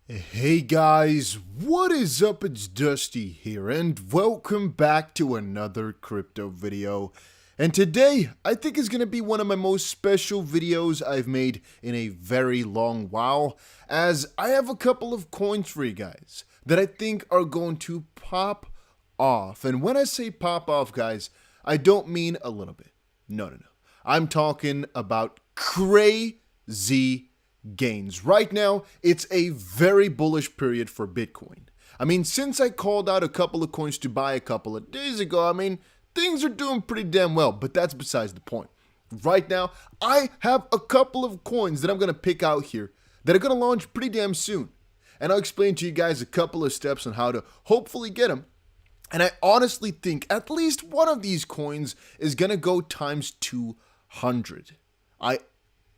Hey guys, what is up? It's Dusty here, and welcome back to another crypto video. And today, I think is going to be one of my most special videos I've made in a very long while, as I have a couple of coins for you guys that I think are going to pop off. And when I say pop off, guys, I don't mean a little bit. No. I'm talking about crazy gains. Right now, it's a very bullish period for Bitcoin. I mean, since I called out a couple of coins to buy a couple of days ago, things are doing pretty damn well, but that's besides the point. Right now, I have a couple of coins that I'm going to pick out here that are going to launch pretty damn soon. And I'll explain to you guys a couple of steps on how to hopefully get them. And I honestly think at least one of these coins is going to go times 200. I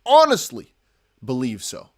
honestly believe so.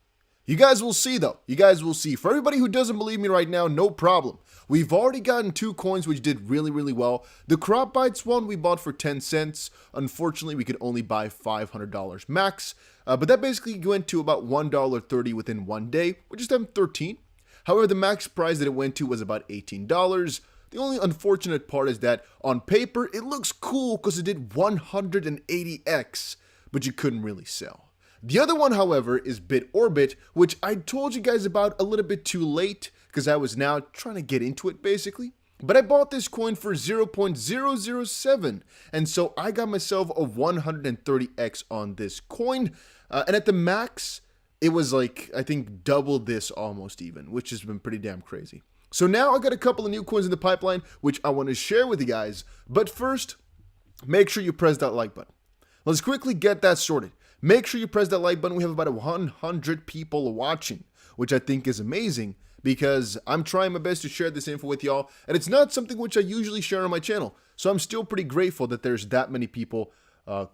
You guys will see though. You guys will see. For everybody who doesn't believe me right now, no problem. We've already gotten two coins which did really well. The Crop Bites one we bought for 10 cents. Unfortunately, we could only buy $500 max. But that basically went to about $1.30 within one day, which is then 13. However, the max price that it went to was about $18. The only unfortunate part is that on paper, it looks cool because it did 180x, but you couldn't really sell. The other one, however, is Bitorbit, which I told you guys about a little bit too late because I was now trying to get into it basically. But I bought this coin for 0.007, and so I got myself a 130x on this coin. And at the max, it was like, I think, double this almost even, which has been pretty damn crazy. So now I got a couple of new coins in the pipeline, which I want to share with you guys. But first, make sure you press that like button. Let's quickly get that sorted. Make sure you press that like button. We have about 100 people watching, which I think is amazing because I'm trying my best to share this info with y'all. And it's not something which I usually share on my channel. So I'm still pretty grateful that there's that many people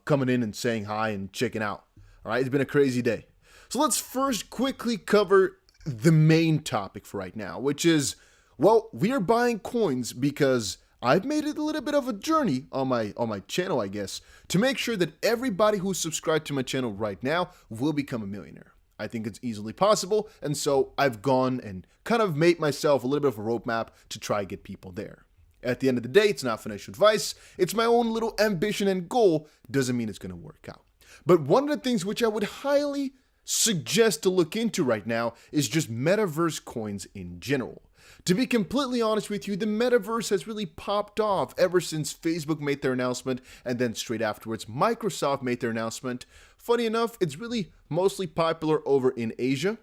coming in and saying hi and checking out. All right, it's been a crazy day. So let's first quickly cover the main topic for right now, which is, well, we are buying coins because I've made it a little bit of a journey on my channel, I guess, to make sure that everybody who's subscribed to my channel right now will become a millionaire. I think it's easily possible, and so I've gone and kind of made myself a little bit of a roadmap to try to get people there. At the end of the day, it's not financial advice. It's my own little ambition and goal. Doesn't mean it's going to work out. But one of the things which I would highly suggest to look into right now is just Metaverse coins in general. To be completely honest with you, the Metaverse has really popped off ever since Facebook made their announcement, and then straight afterwards, Microsoft made their announcement. Funny enough, it's really mostly popular over in Asia,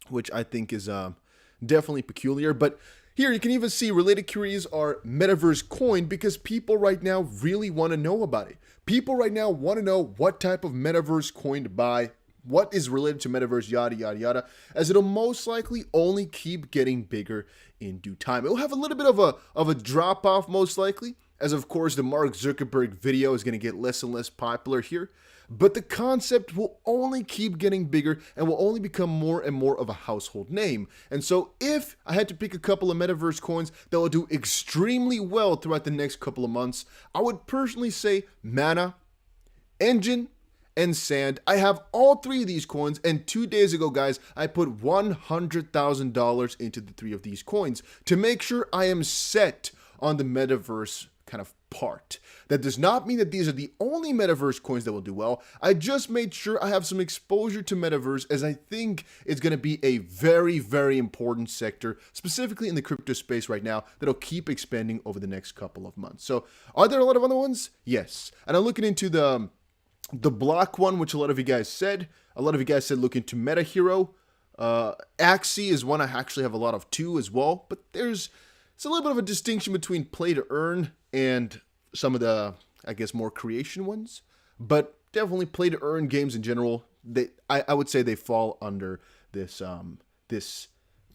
which I think is definitely peculiar. But here you can even see related queries are Metaverse coin because people right now really want to know about it. People right now want to know what type of Metaverse coin to buy, what is related to Metaverse, yada, yada, yada, as it'll most likely only keep getting bigger in due time. It'll have a little bit of a drop-off, most likely, as of course the Mark Zuckerberg video is going to get less and less popular here. But the concept will only keep getting bigger and will only become more and more of a household name. And so if I had to pick a couple of Metaverse coins that will do extremely well throughout the next couple of months, I would personally say Mana, Engine, and Sand. I have all three of these coins, and 2 days ago, guys, I put $100,000 into the three of these coins to make sure I am set on the Metaverse kind of part. That does not mean that these are the only Metaverse coins that will do well. I just made sure I have some exposure to Metaverse, as I think it's going to be a very important sector, specifically in the crypto space right now, that'll keep expanding over the next couple of months. So are there a lot of other ones? Yes. And I'm looking into the block one, which a lot of you guys said. A lot of you guys said look into Meta Hero. Axie is one I actually have a lot of too as well. But it's a little bit of a distinction between play to earn and some of the, I guess, more creation ones. But definitely play to earn games in general, I would say they fall under this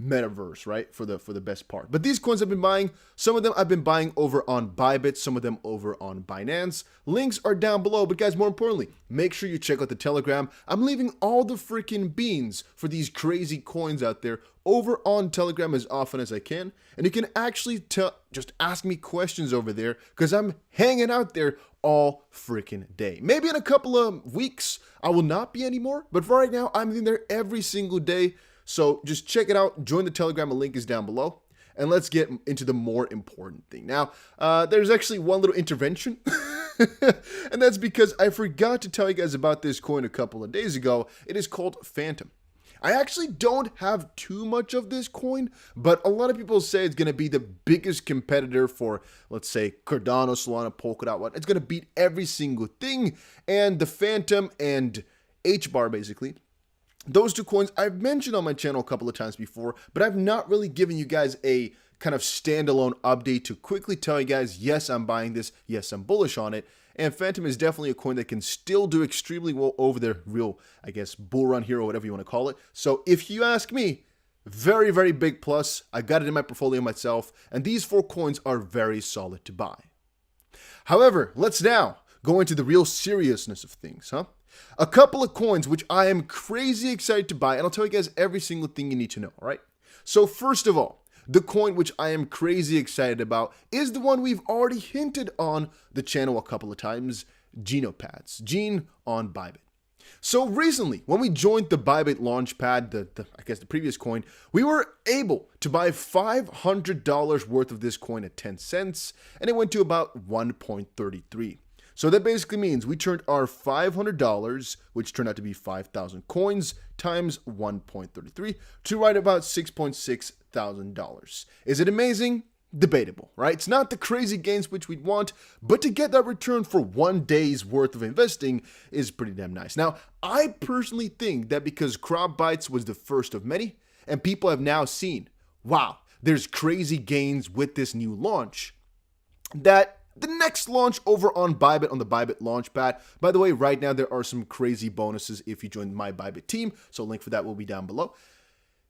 Metaverse, right? For the best part. But these coins I've been buying, some of them I've been buying over on Bybit, some of them over on Binance. Links are down below, but guys, more importantly, make sure you check out the Telegram. I'm leaving all the freaking beans for these crazy coins out there over on Telegram as often as I can. And you can actually just ask me questions over there because I'm hanging out there all freaking day. Maybe in a couple of weeks, I will not be anymore. But for right now, I'm in there every single day. So just check it out. Join the Telegram. A link is down below. And let's get into the more important thing. Now, there's actually one little intervention. And that's because I forgot to tell you guys about this coin a couple of days ago. It is called Fantom. I actually don't have too much of this coin, but a lot of people say it's going to be the biggest competitor for, let's say, Cardano, Solana, Polkadot. It's going to beat every single thing. And the Fantom and HBAR, basically, those two coins I've mentioned on my channel a couple of times before, but I've not really given you guys a kind of standalone update to quickly tell you guys, yes, I'm buying this, yes, I'm bullish on it. And Fantom is definitely a coin that can still do extremely well over the real, I guess, bull run here or whatever you want to call it. So if you ask me, very, very big plus. I got it in my portfolio myself, and these 4 coins are very solid to buy. However, let's now go into the real seriousness of things, A couple of coins which I am crazy excited to buy, and I'll tell you guys every single thing you need to know, all right? So first of all, the coin which I am crazy excited about is the one we've already hinted on the channel a couple of times, Genopads, Gene on Bybit. So recently, when we joined the Bybit Launchpad, I guess the previous coin, we were able to buy $500 worth of this coin at 10 cents, and it went to about 1.33. So that basically means we turned our $500, which turned out to be 5,000 coins, times 1.33 to right about $6,600. Is it amazing? Debatable, right? It's not the crazy gains which we'd want, but to get that return for 1 day's worth of investing is pretty damn nice. Now, I personally think that because Crop Bytes was the first of many, and people have now seen, wow, there's crazy gains with this new launch, that the next launch over on Bybit, on the Bybit Launchpad. By the way, right now there are some crazy bonuses if you join my Bybit team, so a link for that will be down below.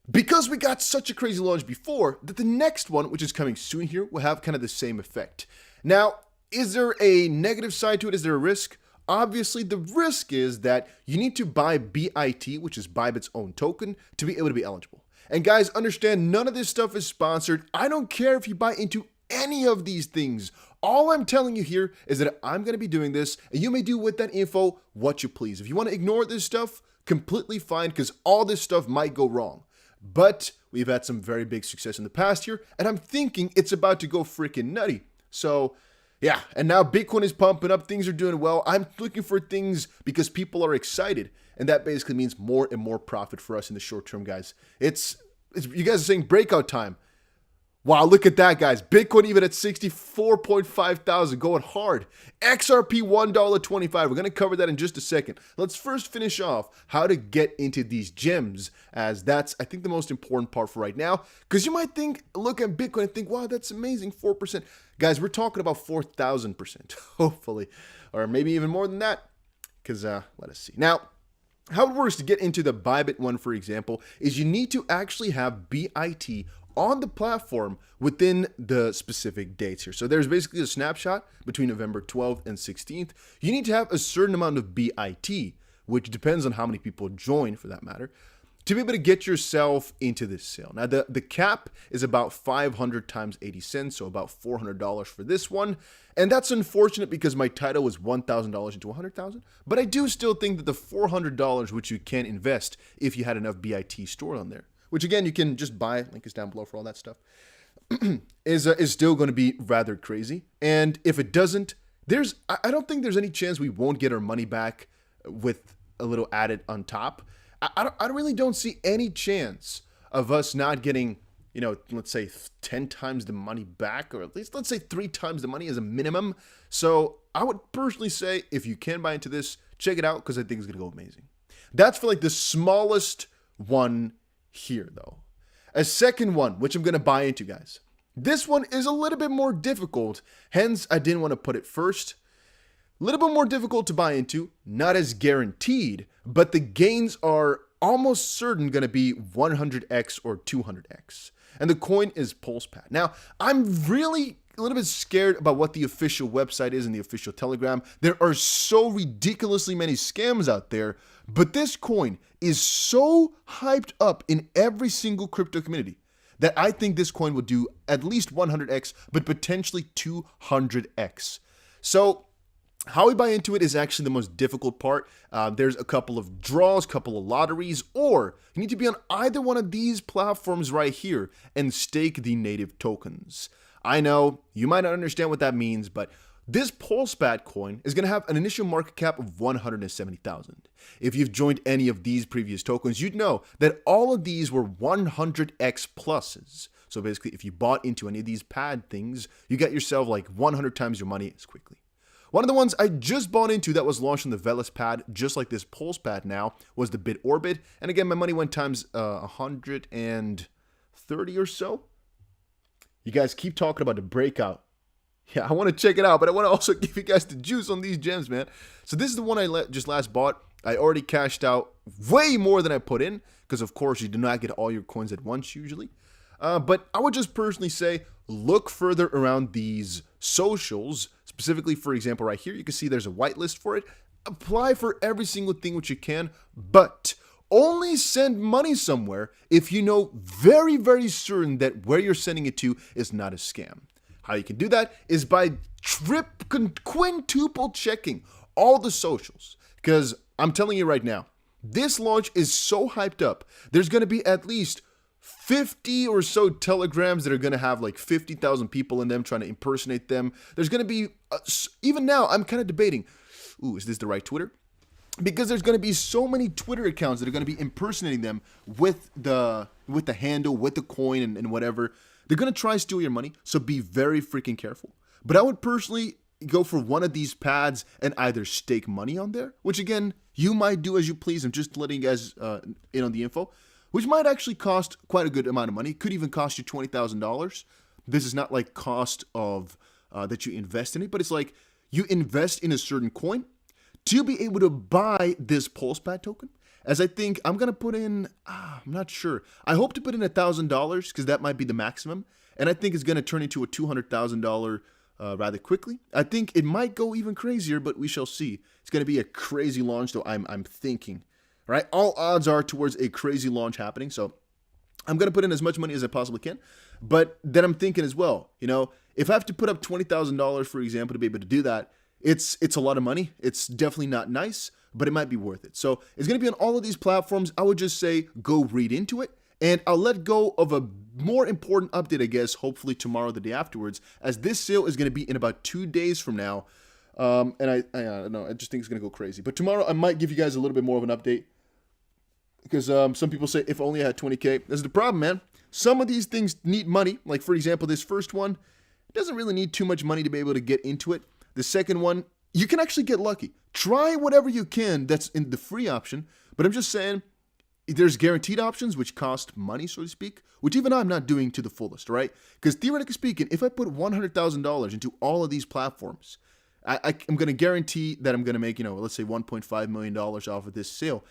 Because we got such a crazy launch before, that the next one, which is coming soon here, will have kind of the same effect. Now, is there a negative side to it? Is there a risk? Obviously, the risk is that you need to buy BIT, which is Bybit's own token, to be able to be eligible. And guys, understand, none of this stuff is sponsored. I don't care if you buy into any of these things. All I'm telling you here is that I'm going to be doing this, and you may do with that info what you please. If you want to ignore this stuff, completely fine, because all this stuff might go wrong. But we've had some very big success in the past here, and I'm thinking it's about to go freaking nutty. So, yeah, and now Bitcoin is pumping up, things are doing well. I'm looking for things because people are excited, and that basically means more and more profit for us in the short term, guys. It's you guys are saying breakout time. Wow, look at that, guys. Bitcoin even at 64.5 thousand, going hard. XRP $1.25. We're going to cover that in just a second. Let's first finish off how to get into these gems, as that's, I think, the most important part for right now. Because you might think, look at Bitcoin and think, wow, that's amazing, 4%. Guys, we're talking about 4,000%, hopefully. Or maybe even more than that. Because, let us see. Now, how it works to get into the Bybit one, for example, is you need to actually have BIT on the platform within the specific dates here. So there's basically a snapshot between November 12th and 16th. You need to have a certain amount of BIT, which depends on how many people join for that matter, to be able to get yourself into this sale. Now the cap is about 500 times 80 cents, so about $400 for this one. And that's unfortunate because my title was $1,000 into 100,000, but I do still think that the $400 which you can invest if you had enough BIT stored on there, which again, you can just buy, link is down below for all that stuff, is still going to be rather crazy. And if it doesn't, I don't think there's any chance we won't get our money back with a little added on top. I really don't see any chance of us not getting, you know, let's say 10 times the money back, or at least let's say 3 times the money as a minimum. So I would personally say, if you can buy into this, check it out, because I think it's going to go amazing. That's for like the smallest one here though. A second one, which I'm going to buy into, guys. This one is a little bit more difficult, hence I didn't want to put it first. A little bit more difficult to buy into, not as guaranteed, but the gains are almost certain going to be 100x or 200x. And the coin is Pulsepad. Now, I'm really a little bit scared about what the official website is and the official Telegram. There are so ridiculously many scams out there, but this coin is so hyped up in every single crypto community that I think this coin will do at least 100x, but potentially 200x. So How we buy into it is actually the most difficult part. There's a couple of draws, couple of lotteries, or you need to be on either one of these platforms right here and stake the native tokens. I know you might not understand what that means, but this Pulsepad coin is going to have an initial market cap of 170,000. If you've joined any of these previous tokens, you'd know that all of these were 100x pluses. So basically, if you bought into any of these pad things, you get yourself like 100 times your money as quickly. One of the ones I just bought into that was launched on the Pad, just like this Pulsepad now, was the Orbit. And again, my money went times 130 or so. You guys keep talking about the breakout. Yeah, I want to check it out, but I want to also give you guys the juice on these gems, man. So this is the one I just last bought. I already cashed out way more than I put in, because of course you do not get all your coins at once usually. But I would just personally say, look further around these socials. Specifically, for example, right here, you can see there's a whitelist for it. Apply for every single thing which you can, but only send money somewhere if you know very, very certain that where you're sending it to is not a scam. How you can do that is by quintuple checking all the socials. Because I'm telling you right now, this launch is so hyped up. There's going to be at least 50 or so telegrams that are going to have like 50,000 people in them trying to impersonate them. There's going to be, even now, I'm kind of debating, is this the right Twitter? Because there's going to be so many Twitter accounts that are going to be impersonating them with the handle, with the coin and whatever. They're going to try to steal your money, so be very freaking careful. But I would personally go for one of these pads and either stake money on there, which again, you might do as you please. I'm just letting you guys in on the info, which might actually cost quite a good amount of money. It could even cost you $20,000. This is not like cost of that you invest in it, but it's like you invest in a certain coin to be able to buy this Pulsepad token. As I think I'm going to put in, I'm not sure. I hope to put in $1,000 because that might be the maximum. And I think it's going to turn into a $200,000 rather quickly. I think it might go even crazier, but we shall see. It's going to be a crazy launch, though, I'm thinking. Right? All odds are towards a crazy launch happening. So I'm going to put in as much money as I possibly can. But then I'm thinking as well, if I have to put up $20,000, for example, to be able to do that, it's a lot of money. It's definitely not nice, but it might be worth it. So it's going to be on all of these platforms. I would just say go read into it. And I'll let go of a more important update, I guess, hopefully tomorrow, the day afterwards, as this sale is going to be in about 2 days from now. And I don't know, I just think it's going to go crazy. But tomorrow I might give you guys a little bit more of an update. Because some people say, if only I had 20K. That's the problem, man. Some of these things need money. Like, for example, this first one, it doesn't really need too much money to be able to get into it. The second one, you can actually get lucky. Try whatever you can that's in the free option. But I'm just saying, there's guaranteed options, which cost money, so to speak, which even I'm not doing to the fullest, right? Because theoretically speaking, if I put $100,000 into all of these platforms, I'm going to guarantee that I'm going to make, let's say $1.5 million off of this sale.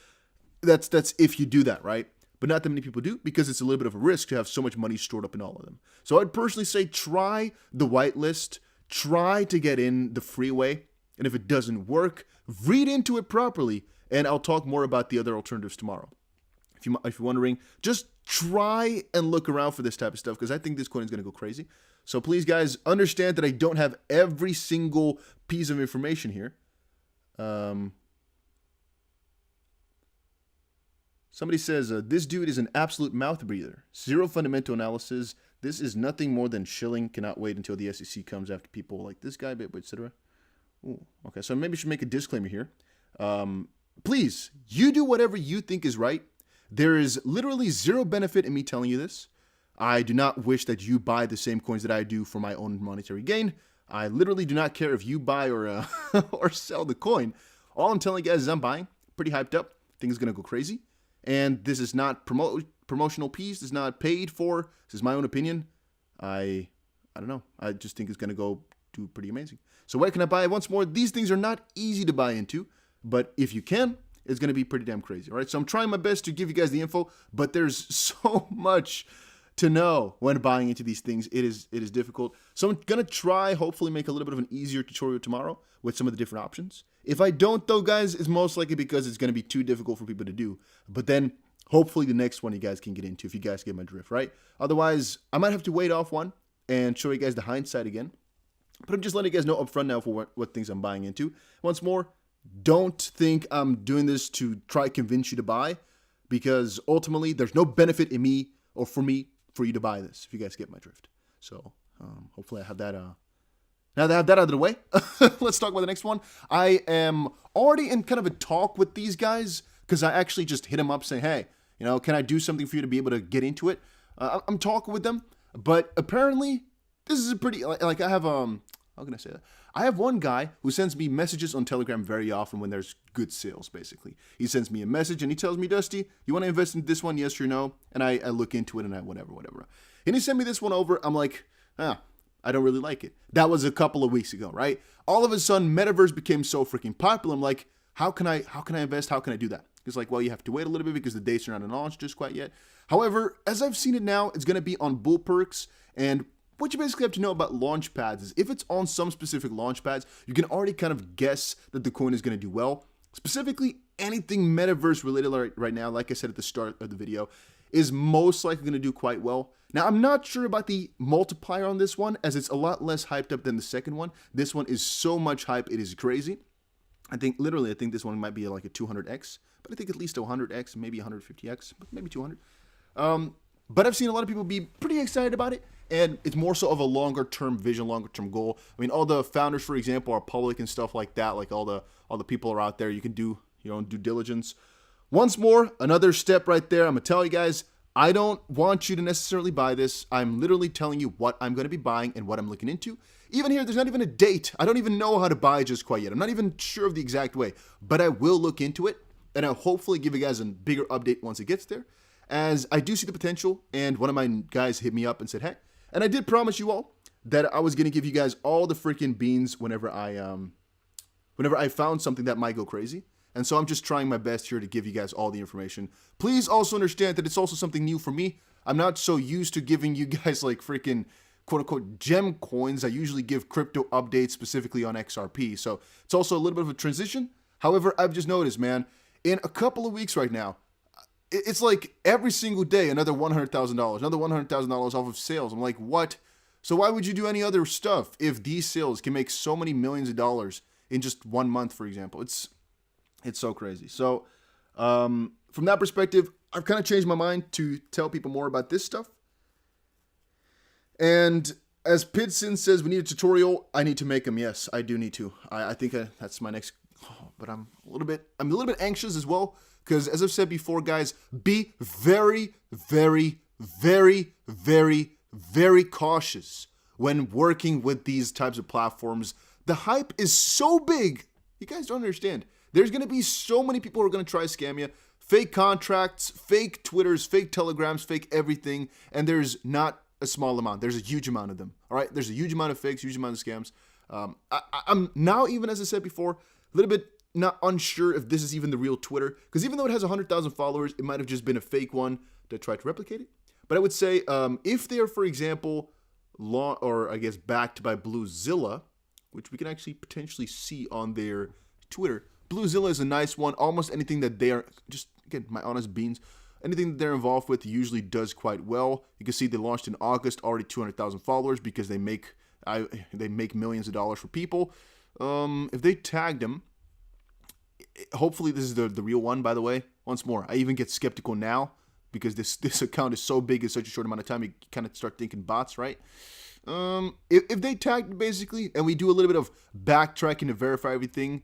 That's if you do that, right? But not that many people do, because it's a little bit of a risk to have so much money stored up in all of them. So I'd personally say try the whitelist, try to get in the freeway, and if it doesn't work, read into it properly, and I'll talk more about the other alternatives tomorrow. If you're wondering, just try and look around for this type of stuff, because I think this coin is going to go crazy. So please, guys, understand that I don't have every single piece of information here. Somebody says, this dude is an absolute mouth breather. Zero fundamental analysis. This is nothing more than shilling. Cannot wait until the SEC comes after people like this guy, etc. Okay, so maybe I should make a disclaimer here. Please, you do whatever you think is right. There is literally zero benefit in me telling you this. I do not wish that you buy the same coins that I do for my own monetary gain. I literally do not care if you buy or or sell the coin. All I'm telling you guys is I'm buying. Pretty hyped up. Think it's going to go crazy. And this is not promotional piece. It's not paid for. This is my own opinion. I don't know. I just think it's going to go do pretty amazing. So where can I buy? Once more, these things are not easy to buy into. But if you can, it's going to be pretty damn crazy. All right. So I'm trying my best to give you guys the info. But there's so much to know when buying into these things. It is difficult. So I'm going to try, hopefully make a little bit of an easier tutorial tomorrow with some of the different options. If I don't, though, guys, it's most likely because it's going to be too difficult for people to do. But then hopefully the next one you guys can get into if you guys get my drift, right? Otherwise, I might have to wait off one and show you guys the hindsight again. But I'm just letting you guys know upfront now for what things I'm buying into. Once more, don't think I'm doing this to try to convince you to buy, because ultimately there's no benefit in me or for you to buy this, if you guys get my drift. So hopefully I have that. Now that I have that out of the way, let's talk about the next one. I am already in kind of a talk with these guys because I actually just hit them up saying, hey, can I do something for you to be able to get into it? I'm talking with them, but apparently this is a pretty, like I have, how can I say that? I have one guy who sends me messages on Telegram very often when there's good sales, basically. He sends me a message and he tells me, Dusty, you want to invest in this one, yes or no? And I look into it and I whatever. And he sent me this one over. I'm like, I don't really like it. That was a couple of weeks ago, right? All of a sudden, Metaverse became so freaking popular. I'm like, how can I invest? How can I do that? It's like, well, you have to wait a little bit because the dates are not announced just quite yet. However, as I've seen it now, it's going to be on Bull Perks. And what you basically have to know about launch pads is if it's on some specific launch pads, you can already kind of guess that the coin is going to do well. Specifically, anything Metaverse related right now, like I said at the start of the video, is most likely going to do quite well. Now, I'm not sure about the multiplier on this one, as it's a lot less hyped up than the second one. This one is so much hype, it is crazy. I think this one might be like a 200x, but I think at least a 100x, maybe 150x, but maybe 200. But I've seen a lot of people be pretty excited about it, and it's more so of a longer-term vision, longer-term goal. I mean, all the founders, for example, are public and stuff like that. Like all the people are out there. You can do your own due diligence. Once more, another step right there. I'm going to tell you guys, I don't want you to necessarily buy this. I'm literally telling you what I'm going to be buying and what I'm looking into. Even here, there's not even a date. I don't even know how to buy just quite yet. I'm not even sure of the exact way, but I will look into it, and I'll hopefully give you guys a bigger update once it gets there, as I do see the potential. And one of my guys hit me up and said, hey, and I did promise you all that I was going to give you guys all the freaking beans whenever I found something that might go crazy. And so I'm just trying my best here to give you guys all the information. Please also understand that it's also something new for me. I'm not so used to giving you guys like freaking quote-unquote gem coins. I usually give crypto updates specifically on XRP. So it's also a little bit of a transition. However, I've just noticed, man, in a couple of weeks right now, it's like every single day, another $100,000, another $100,000 off of sales. I'm like, what? So why would you do any other stuff if these sales can make so many millions of dollars in just 1 month, for example? It's so crazy. So from that perspective, I've kind of changed my mind to tell people more about this stuff. And as Pidson says, we need a tutorial. I need to make them. Yes, I do need to. I think that's my next. But I'm a little bit anxious as well, because as I've said before, guys, be very, very, very, very, very cautious when working with these types of platforms. The hype is so big. You guys don't understand. There's going to be so many people who are going to try to scam you. Fake contracts, fake Twitters, fake Telegrams, fake everything. And there's not a small amount. There's a huge amount of them. All right? There's a huge amount of fakes, huge amount of scams. I'm now, even as I said before, a little bit not unsure if this is even the real Twitter. Because even though it has 100,000 followers, it might have just been a fake one to try to replicate it. But I would say if they are, for example, backed by BlueZilla, which we can actually potentially see on their Twitter. BlueZilla is a nice one. Almost anything that they are, just again, my honest beans, anything that they're involved with usually does quite well. You can see they launched in August, already 200,000 followers because they make millions of dollars for people. If they tagged them, hopefully this is the real one, by the way. Once more, I even get skeptical now because this account is so big in such a short amount of time, you kind of start thinking bots, right? If they tagged basically, and we do a little bit of backtracking to verify everything,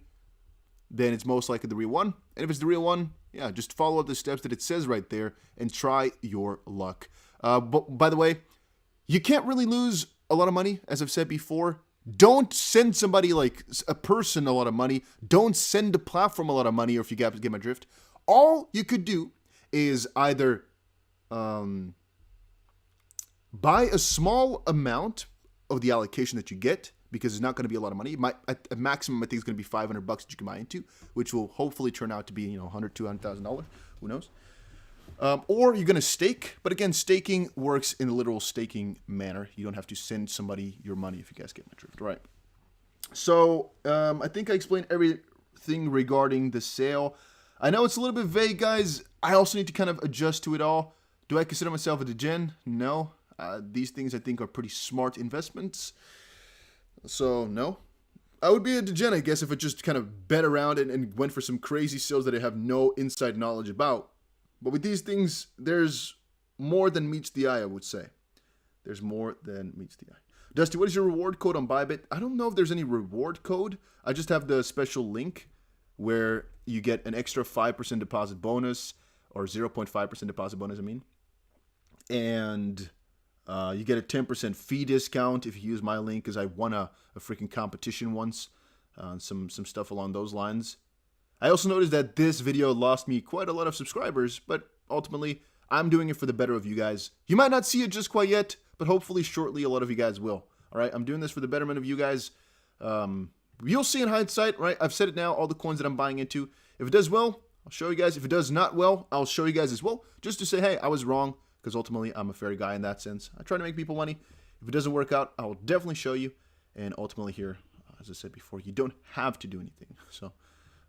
then it's most likely the real one. And if it's the real one, yeah, just follow up the steps that it says right there and try your luck. But by the way, you can't really lose a lot of money, as I've said before. Don't send somebody, like a person, a lot of money. Don't send a platform a lot of money, or if you get my drift. All you could do is either buy a small amount of the allocation that you get, because it's not going to be a lot of money. At maximum, I think it's going to be $500 that you can buy into, which will hopefully turn out to be, $100,000, $200,000. Who knows? Or you're going to stake. But again, staking works in a literal staking manner. You don't have to send somebody your money, if you guys get my drift. All right. So I think I explained everything regarding the sale. I know it's a little bit vague, guys. I also need to kind of adjust to it all. Do I consider myself a degen? No. These things I think are pretty smart investments. So, no. I would be a degenerate, I guess, if it just kind of bet around and went for some crazy sales that I have no inside knowledge about. But with these things, there's more than meets the eye, I would say. There's more than meets the eye. Dusty, what is your reward code on Bybit? I don't know if there's any reward code. I just have the special link where you get an extra 5% deposit bonus, or 0.5% deposit bonus, I mean. And you get a 10% fee discount if you use my link, because I won a freaking competition once. Some stuff along those lines. I also noticed that this video lost me quite a lot of subscribers, but ultimately, I'm doing it for the better of you guys. You might not see it just quite yet, but hopefully shortly a lot of you guys will. All right, I'm doing this for the betterment of you guys. You'll see in hindsight, right? I've said it now, all the coins that I'm buying into. If it does well, I'll show you guys. If it does not well, I'll show you guys as well, just to say, hey, I was wrong, because ultimately I'm a fair guy in that sense. I try to make people money. If it doesn't work out, I will definitely show you. And ultimately here, as I said before, you don't have to do anything. So,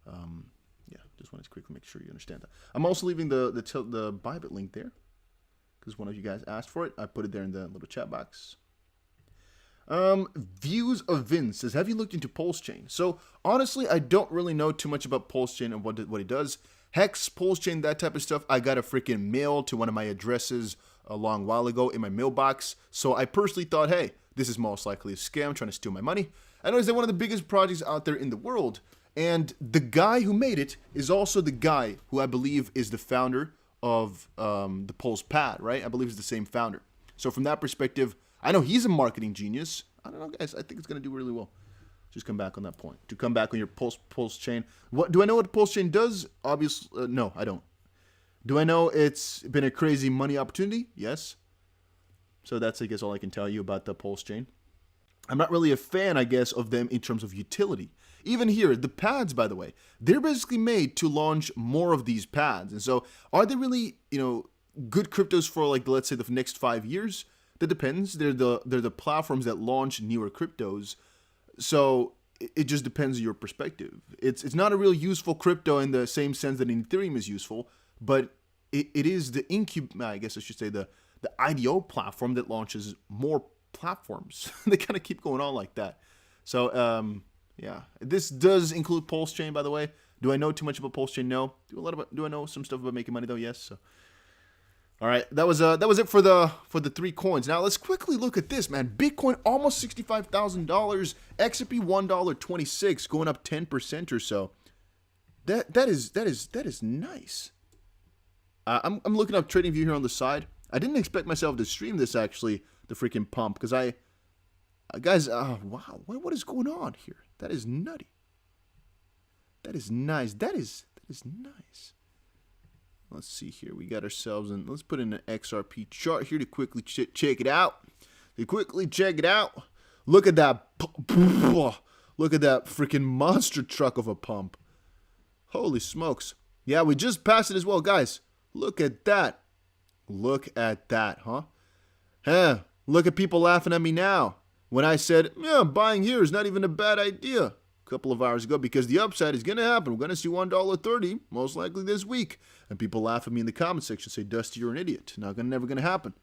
yeah, just wanted to quickly make sure you understand that. I'm also leaving the Bybit link there, because one of you guys asked for it. I put it there in the little chat box. Views of Vince says, have you looked into Pulse Chain? So honestly, I don't really know too much about Pulse Chain and what it does. Hex, Pulse Chain, that type of stuff, I got a freaking mail to one of my addresses a long while ago in my mailbox. So I personally thought, hey, this is most likely a scam trying to steal my money. I noticed they're one of the biggest projects out there in the world. And the guy who made it is also the guy who I believe is the founder of the Pulsepad, right? I believe he's the same founder. So from that perspective, I know he's a marketing genius. I don't know, guys. I think it's going to do really well. Just come back on that point. To come back on your Pulse Chain. What do I know what Pulse Chain does? Obviously, no, I don't. Do I know it's been a crazy money opportunity? Yes. So that's, I guess, all I can tell you about the Pulse Chain. I'm not really a fan, I guess, of them in terms of utility. Even here, the pads, by the way, they're basically made to launch more of these pads. And so are they really, good cryptos for, like, let's say the next 5 years? That depends. They're the platforms that launch newer cryptos. So it just depends on your perspective. It's not a real useful crypto in the same sense that Ethereum is useful, but it is the I guess I should say the IDO platform that launches more platforms. They kind of keep going on like that. So yeah, this does include Pulse Chain, by the way. Do I know too much about Pulse Chain? No. Do I know some stuff about making money though? Yes. So. All right, that was it for the 3 coins. Now let's quickly look at this, man. Bitcoin almost $65,000, XRP $1.26, going up 10% or so. That is nice. I'm looking up TradingView here on the side. I didn't expect myself to stream this actually, the freaking pump, because guys, wow, what is going on here? That is nutty. That is nice. That is nice. Let's see here. We got ourselves in. Let's put in an XRP chart here to quickly check it out. Look at that. Look at that freaking monster truck of a pump. Holy smokes. Yeah, we just passed it as well, guys. Look at that. Look at that, huh? Look at people laughing at me now. When I said, yeah, buying here is not even a bad idea. A couple of hours ago, because the upside is going to happen. We're going to see $1.30 most likely this week. And people laugh at me in the comment section, say, Dusty, you're an idiot. Never going to happen.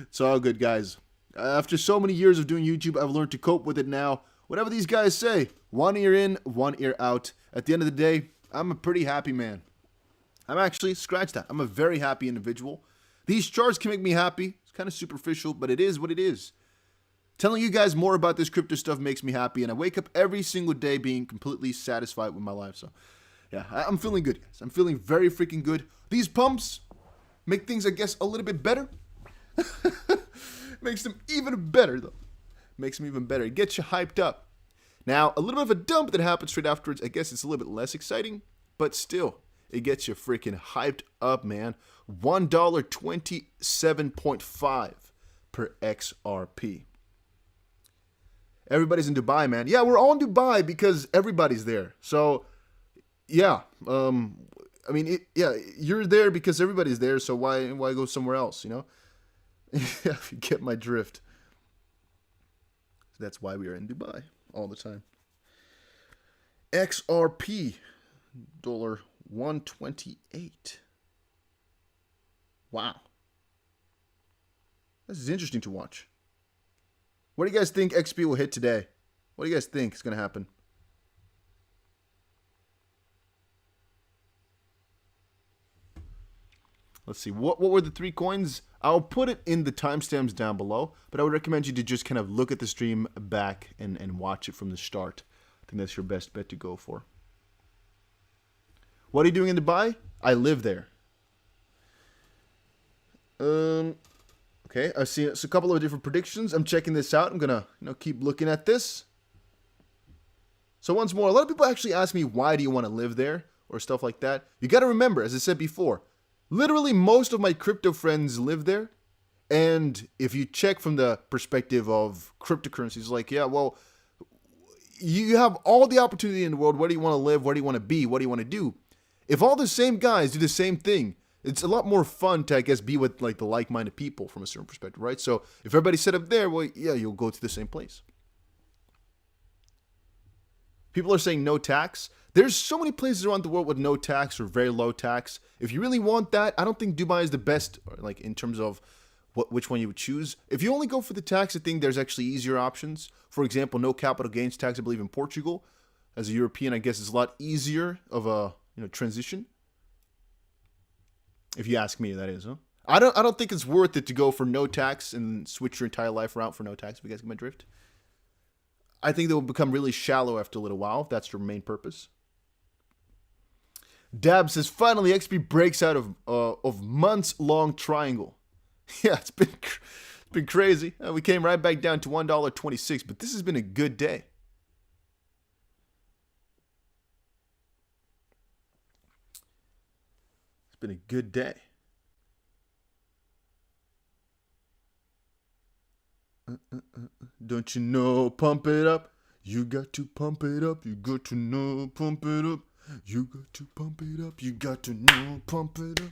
It's all good, guys. After so many years of doing YouTube, I've learned to cope with it now. Whatever these guys say, one ear in, one ear out. At the end of the day, I'm a pretty happy man. I'm actually, scratch that. I'm a very happy individual. These charts can make me happy. It's kind of superficial, but it is what it is. Telling you guys more about this crypto stuff makes me happy, and I wake up every single day being completely satisfied with my life. So, yeah, I'm feeling good, guys. I'm feeling very freaking good. These pumps make things, I guess, a little bit better. Makes them even better, though. Makes them even better. It gets you hyped up. Now, a little bit of a dump that happens straight afterwards, I guess it's a little bit less exciting, but still, it gets you freaking hyped up, man. $1.27.5 per XRP. Everybody's in Dubai, man. Yeah, we're all in Dubai because everybody's there. So, yeah. I mean, you're there because everybody's there. So why go somewhere else? You know, if you get my drift. So that's why we are in Dubai all the time. XRP $1.28. Wow, this is interesting to watch. What do you guys think XP will hit today? What do you guys think is going to happen? Let's see. What were the 3 coins? I'll put it in the timestamps down below, but I would recommend you to just kind of look at the stream back and watch it from the start. I think that's your best bet to go for. What are you doing in Dubai? I live there. Okay, I see a couple of different predictions. I'm checking this out. I'm gonna, keep looking at this. So once more, a lot of people actually ask me, why do you want to live there or stuff like that? You got to remember, as I said before, literally most of my crypto friends live there. And if you check from the perspective of cryptocurrencies, like, yeah, well, you have all the opportunity in the world. Where do you want to live? Where do you want to be? What do you want to do? If all the same guys do the same thing, it's a lot more fun to, I guess, be with like the like-minded people from a certain perspective, right? So if everybody's set up there, well, yeah, you'll go to the same place. People are saying no tax. There's so many places around the world with no tax or very low tax. If you really want that, I don't think Dubai is the best, like in terms of which one you would choose. If you only go for the tax, I think there's actually easier options. For example, no capital gains tax, I believe, in Portugal. As a European, I guess it's a lot easier of a transition. If you ask me, that is, huh? I don't think it's worth it to go for no tax and switch your entire life around for no tax. If you guys get my drift. I think they will become really shallow after a little while, if that's your main purpose. Dab says, finally, XP breaks out of months-long triangle. Yeah, it's been crazy. We came right back down to $1.26, but this has been a good day. It's been a good day. Don't you know, pump it up. You got to pump it up. You got to know, pump it up. You got to pump it up. You got to know, pump it up.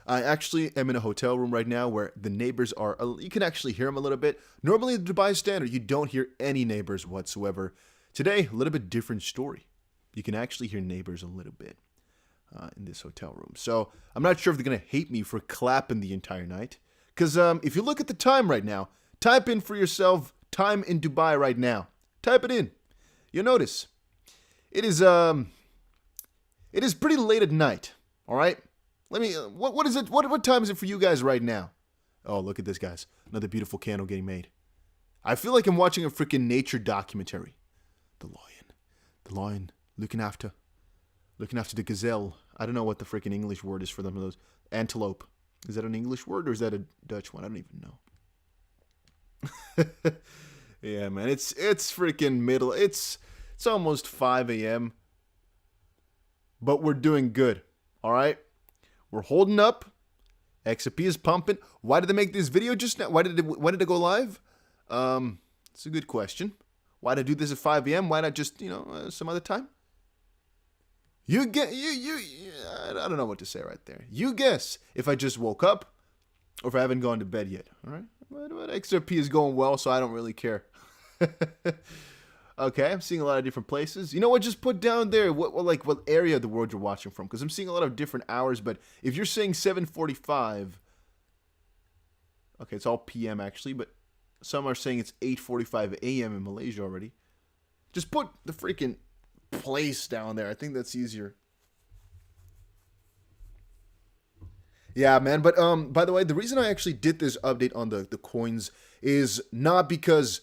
I actually am in a hotel room right now where the neighbors are, you can actually hear them a little bit. Normally, the Dubai standard, you don't hear any neighbors whatsoever. Today, a little bit different story. You can actually hear neighbors a little bit in this hotel room. So I'm not sure if they're going to hate me for clapping the entire night. Because if you look at the time right now, type in for yourself, time in Dubai right now. Type it in. You'll notice. It is pretty late at night. All right? Let me, what is it? What time is it for you guys right now? Oh, look at this, guys. Another beautiful candle getting made. I feel like I'm watching a freaking nature documentary. The lion looking after the gazelle. I don't know what the freaking English word is for them. Those antelope. Is that an English word or is that a Dutch one? I don't even know. Yeah, man. It's freaking middle. It's almost 5 a.m. But we're doing good. All right? We're holding up. XP is pumping. Why did they make this video just now? When did it go live? It's a good question. Why did I do this at 5 a.m.? Why not just, some other time? I don't know what to say right there. You guess if I just woke up or if I haven't gone to bed yet. All right? But XRP is going well, so I don't really care. Okay, I'm seeing a lot of different places. You know what? Just put down there what area of the world you're watching from, because I'm seeing a lot of different hours. But if you're saying 7:45, okay, it's all PM actually, but some are saying it's 8:45 a.m. in Malaysia already. Just put the freaking place down there. I think that's easier. Yeah, man. But by the way, the reason I actually did this update on the coins is not because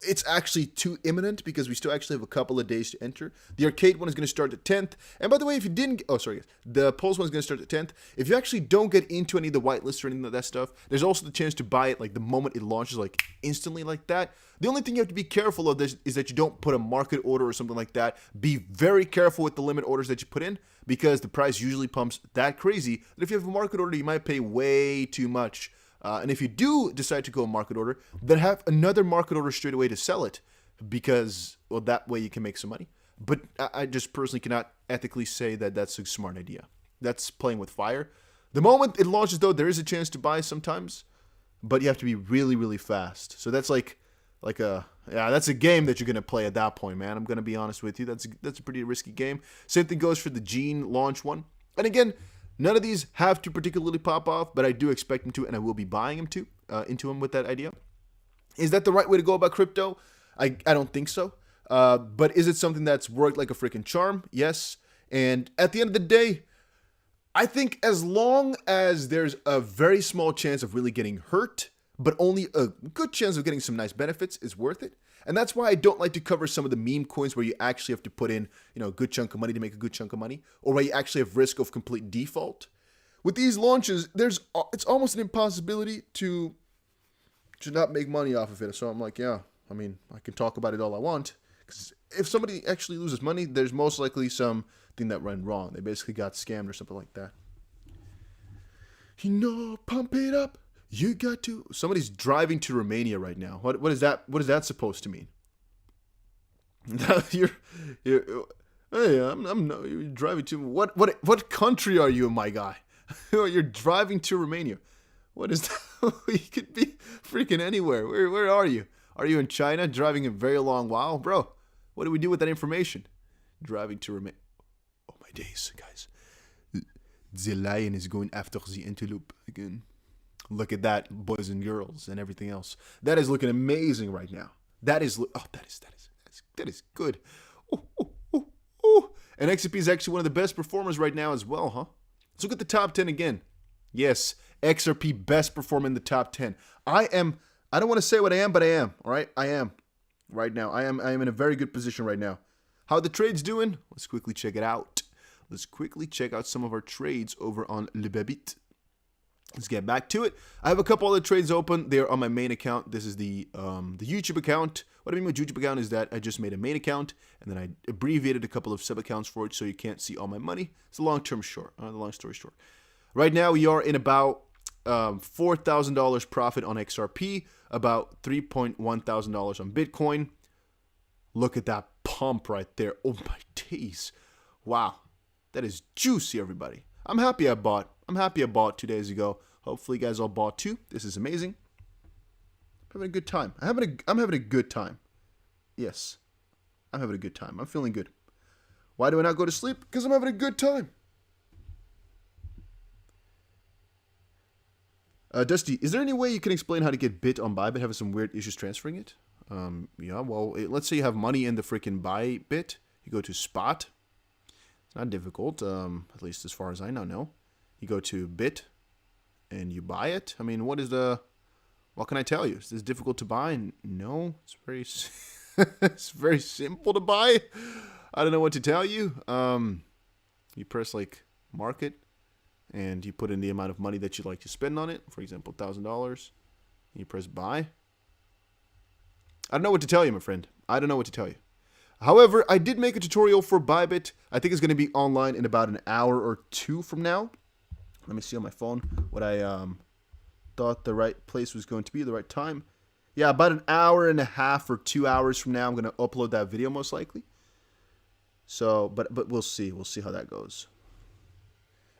it's actually too imminent, because we still actually have a couple of days to enter. The arcade one is going to start the 10th. And by the way, if you didn't... Oh, sorry, guys. The Pulse one is going to start the 10th. If you actually don't get into any of the whitelists or anything of that stuff, there's also the chance to buy it like the moment it launches, like instantly like that. The only thing you have to be careful of this is that you don't put a market order or something like that. Be very careful with the limit orders that you put in, because the price usually pumps that crazy that if you have a market order, you might pay way too much. And if you do decide to go a market order, then have another market order straight away to sell it, because, well, that way you can make some money. But I just personally cannot ethically say that that's a smart idea. That's playing with fire. The moment it launches, though, there is a chance to buy sometimes, but you have to be really, really fast. So that's that's a game that you're going to play at that point, man. I'm going to be honest with you. That's a pretty risky game. Same thing goes for the Gene launch one. And again, none of these have to particularly pop off, but I do expect them to, and I will be buying them into them with that idea. Is that the right way to go about crypto? I don't think so. But is it something that's worked like a freaking charm? Yes. And at the end of the day, I think as long as there's a very small chance of really getting hurt, but only a good chance of getting some nice benefits, is worth it. And that's why I don't like to cover some of the meme coins where you actually have to put in, a good chunk of money to make a good chunk of money, or where you actually have risk of complete default. With these launches, it's almost an impossibility to not make money off of it. So I'm like, yeah, I mean, I can talk about it all I want. Because if somebody actually loses money, there's most likely something that went wrong. They basically got scammed or something like that. Pump it up. You got to. Somebody's driving to Romania right now. What is that? What is that supposed to mean? You're driving to what country are you, my guy? You're driving to Romania. What is that? You could be freaking anywhere. Where are you? Are you in China driving a very long while? Bro, what do we do with that information? Driving to Romania. Oh my days, guys. The lion is going after the antelope again. Look at that, boys and girls and everything else. That is looking amazing right now. That is good. Oh. And XRP is actually one of the best performers right now as well, huh? Let's look at the top 10 again. Yes, XRP best performer in the top 10. I don't want to say what I am, but I am. All right, I am. Right now, I am in a very good position right now. How are the trades doing? Let's quickly check it out. Let's quickly check out some of our trades over on Le Babit. Let's get back to it. I have a couple other trades open. They're on my main account. This is the YouTube account. What I mean with YouTube account is that I just made a main account and then I abbreviated a couple of sub accounts for it so you can't see all my money. It's a long story short. Right now we are in about $4,000 profit on XRP, about $3,100 on Bitcoin. Look at that pump right there. Oh my days. Wow. That is juicy, everybody. I'm happy I bought 2 days ago. Hopefully you guys all bought too. This is amazing. I'm having a good time. I'm having a good time. Yes. I'm having a good time. I'm feeling good. Why do I not go to sleep? Because I'm having a good time. Dusty, is there any way you can explain how to get Bit on Bybit having some weird issues transferring it? Yeah, well, let's say you have money in the freaking Bybit. You go to Spot. It's not difficult, at least as far as I know. You go to Bit and you buy it. I mean, what can I tell you? Is this difficult to buy? No, it's very, it's very simple to buy. I don't know what to tell you. You press like market and you put in the amount of money that you'd like to spend on it. For example, $1,000. You press buy. I don't know what to tell you, my friend. I don't know what to tell you. However, I did make a tutorial for Bybit. I think it's going to be online in about an hour or two from now. Let me see on my phone what I thought the right place was going to be, the right time. Yeah, about an hour and a half or 2 hours from now, I'm going to upload that video most likely. So, but we'll see. We'll see how that goes.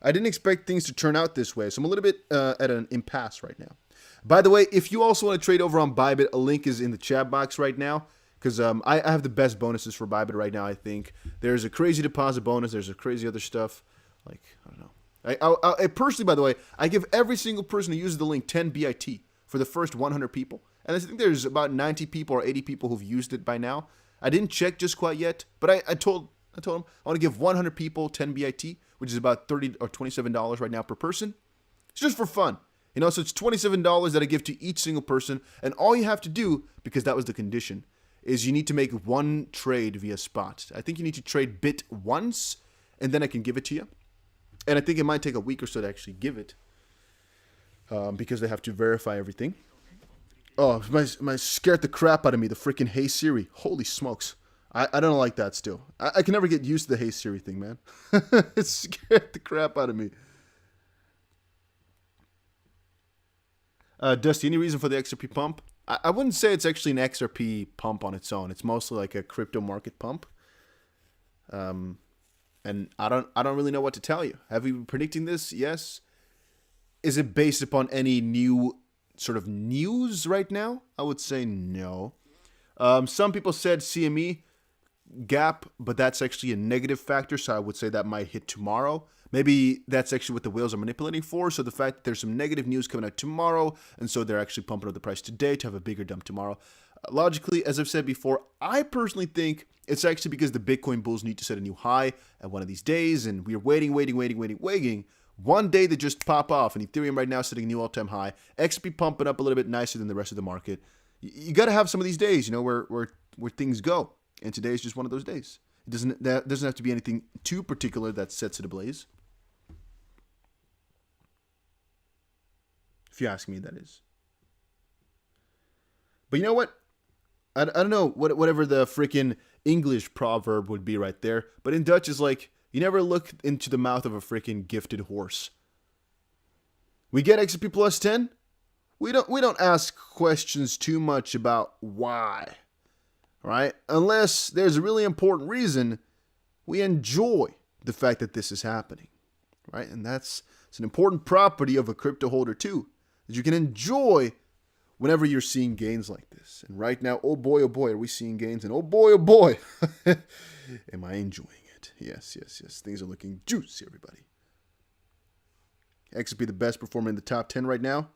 I didn't expect things to turn out this way, so I'm a little bit at an impasse right now. By the way, if you also want to trade over on Bybit, a link is in the chat box right now. Because I have the best bonuses for Bybit right now, I think. There's a crazy deposit bonus. There's a crazy other stuff. Like, I don't know. I personally, by the way, I give every single person who uses the link 10 BIT for the first 100 people. And I think there's about 90 people or 80 people who've used it by now. I didn't check just quite yet, but I told them I want to give 100 people 10 BIT, which is about $30 or $27 right now per person. It's just for fun. So it's $27 that I give to each single person. And all you have to do, because that was the condition, is you need to make one trade via Spot. I think you need to trade Bit once, and then I can give it to you. And I think it might take a week or so to actually give it, because they have to verify everything. Oh, my scared the crap out of me, the freaking Hey Siri. Holy smokes. I don't like that still. I can never get used to the Hey Siri thing, man. It scared the crap out of me. Dusty, any reason for the XRP pump? I wouldn't say it's actually an XRP pump on its own. It's mostly like a crypto market pump. And I don't really know what to tell you. Have we been predicting this? Yes. Is it based upon any new sort of news right now? I would say no. Some people said CME gap, but that's actually a negative factor, so I would say that might hit tomorrow. Maybe that's actually what the whales are manipulating for. So the fact that there's some negative news coming out tomorrow, and so they're actually pumping up the price today to have a bigger dump tomorrow. Logically, as I've said before, I personally think it's actually because the Bitcoin bulls need to set a new high at one of these days, and we are waiting. One day they just pop off, and Ethereum right now is setting a new all-time high. XP pumping up a little bit nicer than the rest of the market. You got to have some of these days, you know, where things go, and today is just one of those days. That doesn't have to be anything too particular that sets it ablaze. If you ask me, that is. But you know what? I don't know whatever the freaking English proverb would be right there. But in Dutch, it's like, you never look into the mouth of a freaking gifted horse. We get XP plus 10. We don't ask questions too much about why. Right? Unless there's a really important reason, we enjoy the fact that this is happening. Right? And it's an important property of a crypto holder too. That you can enjoy whenever you're seeing gains like this. And right now, oh boy, are we seeing gains? And oh boy, am I enjoying it? Yes. Things are looking juicy, everybody. XP the best performer in the top 10 right now.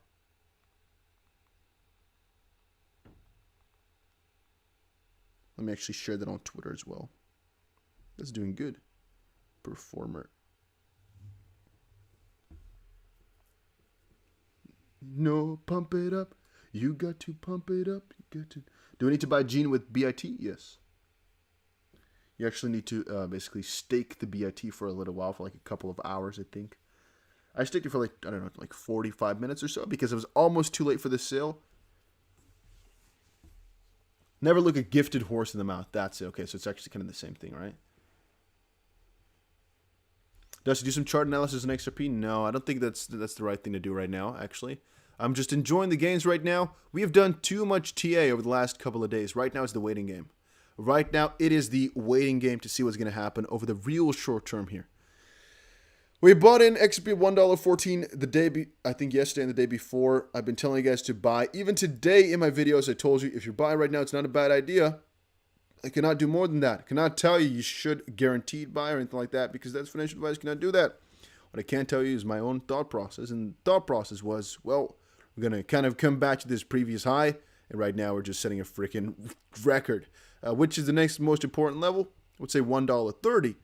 Let me actually share that on Twitter as well. That's doing good. Performer. No, pump it up. You got to pump it up. You got to. Do I need to buy Gene with BIT? Yes. You actually need to basically stake the BIT for a little while, for like a couple of hours, I think. I staked it for like, I don't know, like 45 minutes or so because it was almost too late for the sale. Never look a gifted horse in the mouth. That's it. Okay, so it's actually kind of the same thing, right? Does he do some chart analysis in XRP? No, I don't think that's the right thing to do right now, actually. I'm just enjoying the gains right now. We have done too much TA over the last couple of days. Right now it's the waiting game. Right now it is the waiting game to see what's going to happen over the real short term here. We bought in XRP at $1.14 I think yesterday and the day before. I've been telling you guys to buy. Even today in my videos, I told you if you're buying right now, it's not a bad idea. I cannot do more than that. I cannot tell you should guaranteed buy or anything like that because that's financial advice. I cannot do that. What I can tell you is my own thought process. And the thought process was, well, we're going to kind of come back to this previous high. And right now we're just setting a freaking record, which is the next most important level. I would say $1.30.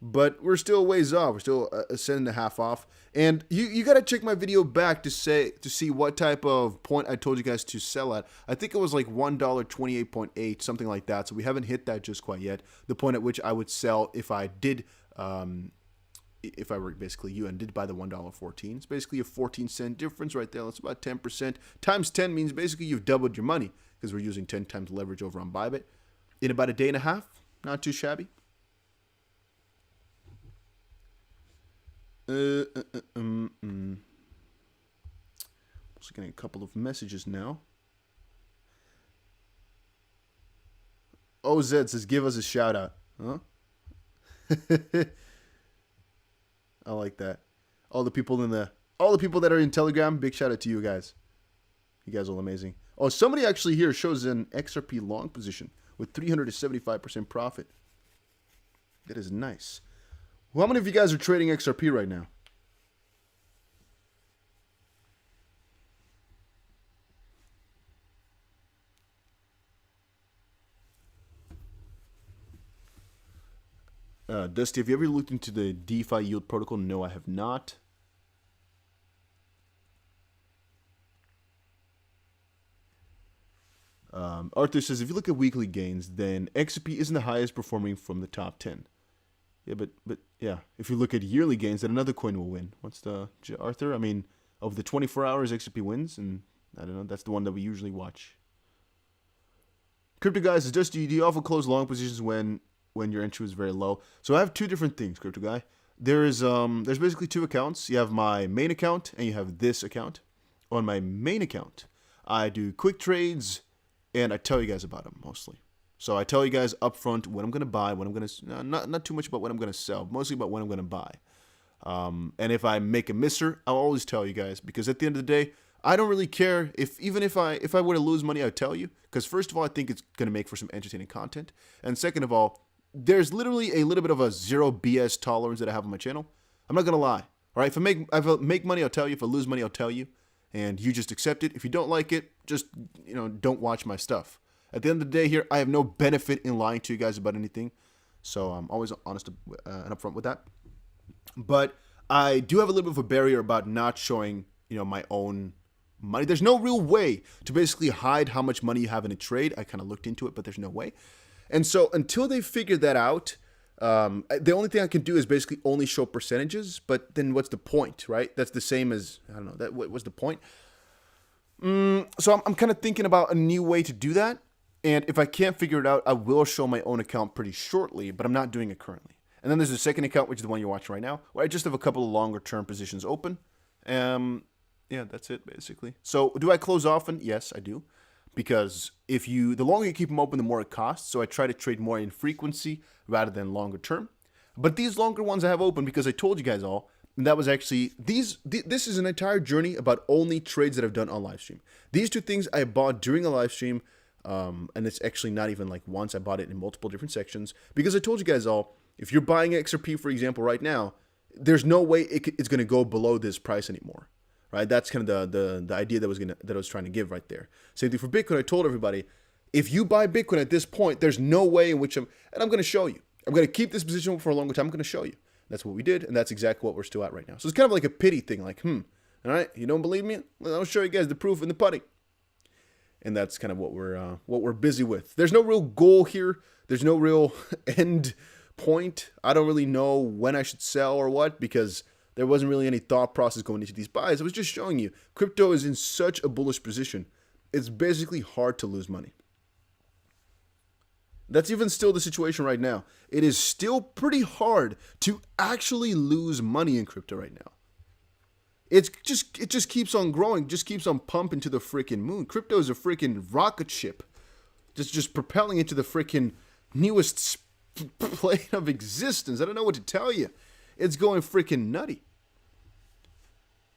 But we're still a ways off. We're still a cent and a half off. And you got to check my video back to see what type of point I told you guys to sell at. I think it was like $1.28.8, something like that. So we haven't hit that just quite yet. The point at which I would sell if I did, if I were basically you and did buy the $1.14. It's basically a 14-cent difference right there. That's about 10%. Times 10 means basically you've doubled your money because we're using 10 times leverage over on Bybit. In about a day and a half, not too shabby. Also getting a couple of messages now. OZ says, give us a shout out. Huh? I like that. All the people that are in Telegram, big shout out to you guys. You guys are all amazing. Oh, somebody actually here shows an XRP long position with 375% profit. That is nice. Well, how many of you guys are trading XRP right now? Dusty, have you ever looked into the DeFi yield protocol? No, I have not. Arthur says, if you look at weekly gains, then XRP isn't the highest performing from the top 10. Yeah, but yeah, if you look at yearly gains, then another coin will win. What's the Arthur? I mean, over the 24 hours, XRP wins, and I don't know. That's the one that we usually watch. Crypto guys, is just do you often close long positions when your entry is very low? So I have two different things, Crypto guy. There's basically two accounts. You have my main account and you have this account. On my main account, I do quick trades, and I tell you guys about them mostly. So I tell you guys up front what I'm going to buy, what I'm going to, not too much about what I'm going to sell, mostly about what I'm going to buy. And if I make a misser, I'll always tell you guys, because at the end of the day, I don't really care even if I were to lose money, I'd tell you, because first of all, I think it's going to make for some entertaining content. And second of all, there's literally a little bit of a zero BS tolerance that I have on my channel. I'm not gonna lie. All right, if I make money, I'll tell you. If I lose money, I'll tell you, and you just accept it. If you don't like it, just don't watch my stuff. At the end of the day, here I have no benefit in lying to you guys about anything, so I'm always honest and upfront with that. But I do have a little bit of a barrier about not showing my own money. There's no real way to basically hide how much money you have in a trade. I kind of looked into it, but there's no way. And so until they figure that out, the only thing I can do is basically only show percentages. But then what's the point, right? That's the same as, I don't know, what's the point? So I'm kind of thinking about a new way to do that. And if I can't figure it out, I will show my own account pretty shortly, but I'm not doing it currently. And then there's a second account, which is the one you're watching right now, where I just have a couple of longer term positions open. Yeah, that's it basically. So do I close often? Yes, I do. Because the longer you keep them open, the more it costs. So I try to trade more in frequency rather than longer term. But these longer ones I have open because I told you guys all, and that was actually, this is an entire journey about only trades that I've done on live stream. These two things I bought during a live stream, and it's actually not even like once. I bought it in multiple different sections because I told you guys all, if you're buying XRP, for example, right now, there's no way it's going to go below this price anymore. Right, that's kind of the idea that I was trying to give right there. Same thing for Bitcoin. I told everybody, if you buy Bitcoin at this point, there's no way in which I'm going to show you. I'm going to keep this position for a longer time. I'm going to show you. That's what we did, and that's exactly what we're still at right now. So it's kind of like a pity thing, like, all right, you don't believe me? Well, I'll show you guys the proof in the pudding. And that's kind of what we're busy with. There's no real goal here. There's no real end point. I don't really know when I should sell or what because there wasn't really any thought process going into these buys. I was just showing you, crypto is in such a bullish position. It's basically hard to lose money. That's even still the situation right now. It is still pretty hard to actually lose money in crypto right now. It just keeps on growing, just keeps on pumping to the freaking moon. Crypto is a freaking rocket ship, just propelling into the freaking newest plane of existence. I don't know what to tell you. It's going freaking nutty.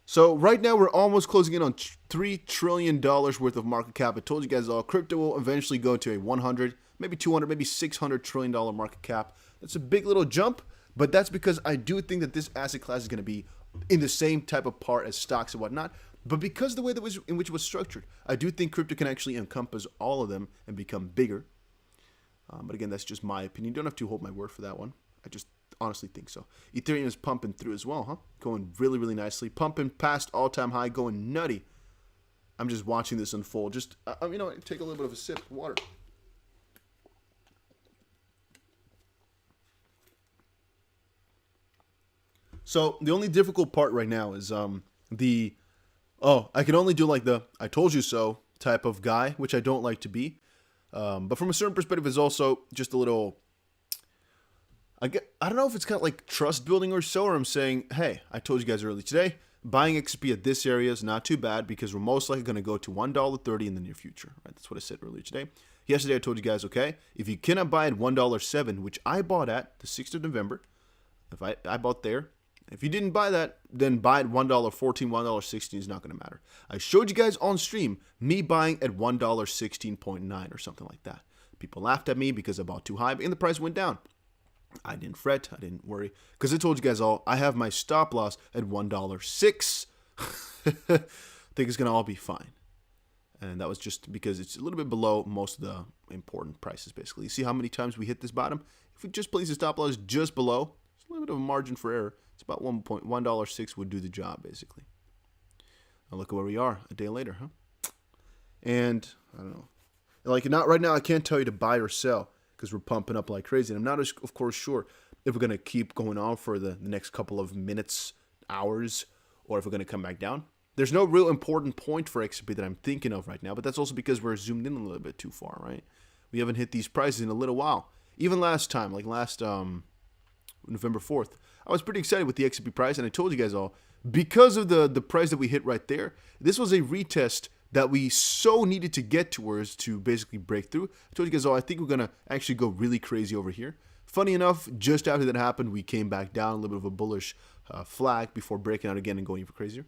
So right now we're almost closing in on $3 trillion worth of market cap. I told you guys all, crypto will eventually go to a 100, maybe 200, maybe $600 trillion market cap. That's a big little jump, but that's because I do think that this asset class is going to be in the same type of part as stocks and whatnot. But because of the way in which it was structured, I do think crypto can actually encompass all of them and become bigger. But again, that's just my opinion. You don't have to hold my word for that one. I just honestly think so. Ethereum is pumping through as well, huh? Going really, really nicely. Pumping past all-time high, going nutty. I'm just watching this unfold. Just, take a little bit of a sip of water. So the only difficult part right now is I can only do like the I told you so type of guy, which I don't like to be. But from a certain perspective, it's also just a little, I don't know if it's kind of like trust building or so, or I'm saying, hey, I told you guys earlier today, buying XP at this area is not too bad because we're most likely going to go to $1.30 in the near future. Right? That's what I said earlier today. Yesterday, I told you guys, okay, if you cannot buy at $1.07, which I bought at the 6th of November, if I bought there, if you didn't buy that, then buy at $1.14, $1.16 is not going to matter. I showed you guys on stream me buying at $1.16.9 or something like that. People laughed at me because I bought too high, and the price went down. I didn't fret. I didn't worry because I told you guys all, I have my stop loss at $1.06. I think it's going to all be fine. And that was just because it's a little bit below most of the important prices, basically. You see how many times we hit this bottom? If we just place the stop loss just below, it's a little bit of a margin for error. It's about $1.06 would do the job, basically. Now look at where we are a day later, huh? And I don't know. Like, not right now, I can't tell you to buy or sell because we're pumping up like crazy. And I'm not, of course, sure if we're going to keep going on for the next couple of minutes, hours, or if we're going to come back down. There's no real important point for XRP that I'm thinking of right now, but that's also because we're zoomed in a little bit too far, right? We haven't hit these prices in a little while. Even last time, like last November 4th, I was pretty excited with the XRP price, and I told you guys all, because of the price that we hit right there, this was a retest that we so needed to get towards to basically break through. I told you guys all, I think we're going to actually go really crazy over here. Funny enough, just after that happened, we came back down, a little bit of a bullish flag before breaking out again and going even crazier.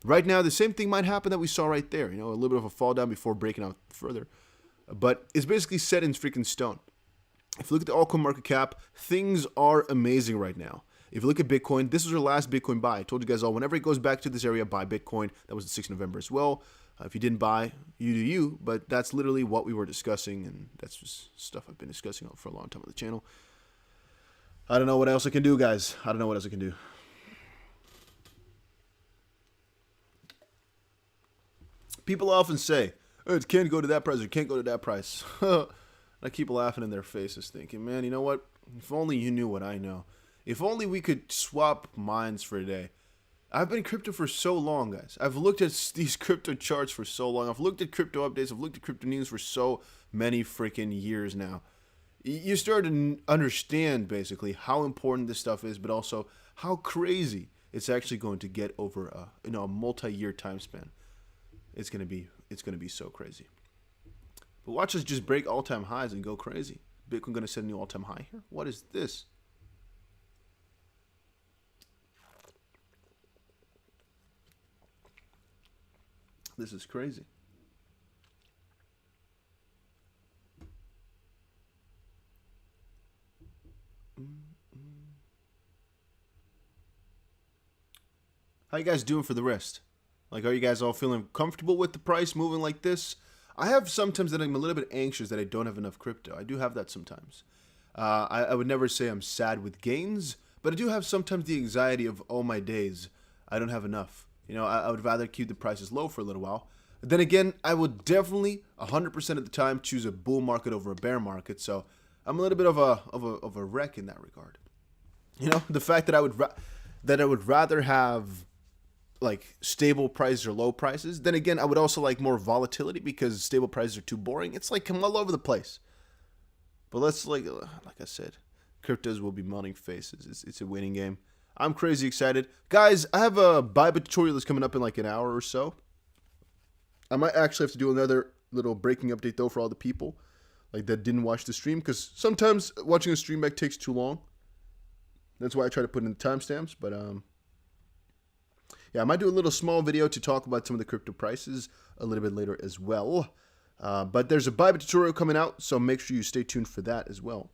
Right now, the same thing might happen that we saw right there. You know, a little bit of a fall down before breaking out further. But it's basically set in freaking stone. If you look at the altcoin market cap, things are amazing right now. If you look at Bitcoin, this was our last Bitcoin buy. I told you guys all, whenever it goes back to this area, buy Bitcoin. That was the 6th of November as well. If you didn't buy, you do you, but that's literally what we were discussing, and that's just stuff I've been discussing for a long time on the channel. I don't know what else I can do, guys. I don't know what else I can do. People often say, oh, it can't go to that price, or it can't go to that price. I keep laughing in their faces thinking, man, you know what? If only you knew what I know. If only we could swap minds for a day. I've been in crypto for so long, guys. I've looked at these crypto charts for so long. I've looked at crypto updates. I've looked at crypto news for so many freaking years now. You start to understand, basically, how important this stuff is, but also how crazy it's actually going to get over a multi-year time span. It's gonna be so crazy. But watch us just break all-time highs and go crazy. Bitcoin gonna set a new all-time high here? What is this? This is crazy. How you guys doing for the rest? Like, are you guys all feeling comfortable with the price moving like this? I have sometimes that I'm a little bit anxious that I don't have enough crypto. I do have that sometimes. I would never say I'm sad with gains, but I do have sometimes the anxiety of, oh my days, I don't have enough. You know, I would rather keep the prices low for a little while. Then again, I would definitely 100% of the time choose a bull market over a bear market. So I'm a little bit of a wreck in that regard. You know, the fact that I would rather have like stable prices or low prices. Then again, I would also like more volatility because stable prices are too boring. It's like I'm all over the place. But let's like I said, cryptos will be melting faces. It's a winning game. I'm crazy excited. Guys, I have a Bible tutorial that's coming up in like an hour or so. I might actually have to do another little breaking update though for all the people like that didn't watch the stream, because sometimes watching a stream back takes too long. That's why I try to put in the timestamps. But yeah, I might do a little small video to talk about some of the crypto prices a little bit later as well. But there's a Bible tutorial coming out, so make sure you stay tuned for that as well.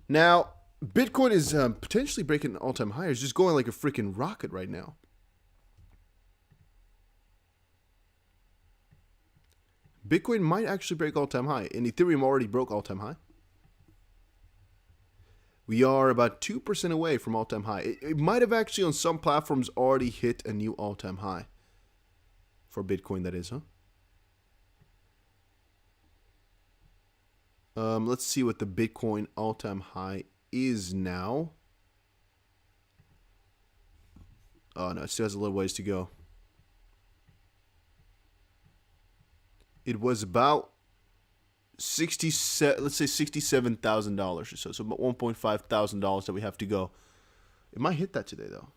Now, Bitcoin is potentially breaking an all-time high. It's just going like a freaking rocket right now. Bitcoin might actually break all-time high, and Ethereum already broke all-time high. We are about 2% away from all-time high. It might have actually on some platforms already hit a new all-time high. For Bitcoin, that is, huh? Let's see what the Bitcoin all-time high is now. Oh no, it still has a little ways to go. It was about let's say $67,000 or so. So about $1.5 thousand that we have to go. It might hit that today though.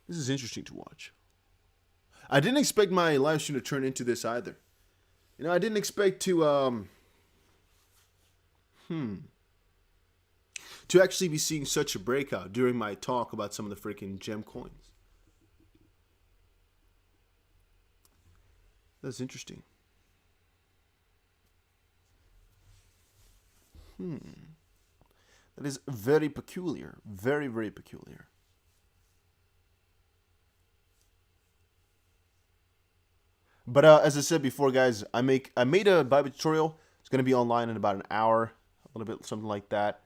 This is interesting to watch. I didn't expect my live stream to turn into this either. You know, I didn't expect to actually be seeing such a breakout during my talk about some of the freaking gem coins. That's interesting. That is very peculiar. Very, very peculiar. But as I said before, guys, I made a Bible tutorial. It's going to be online in about an hour, a little bit, something like that.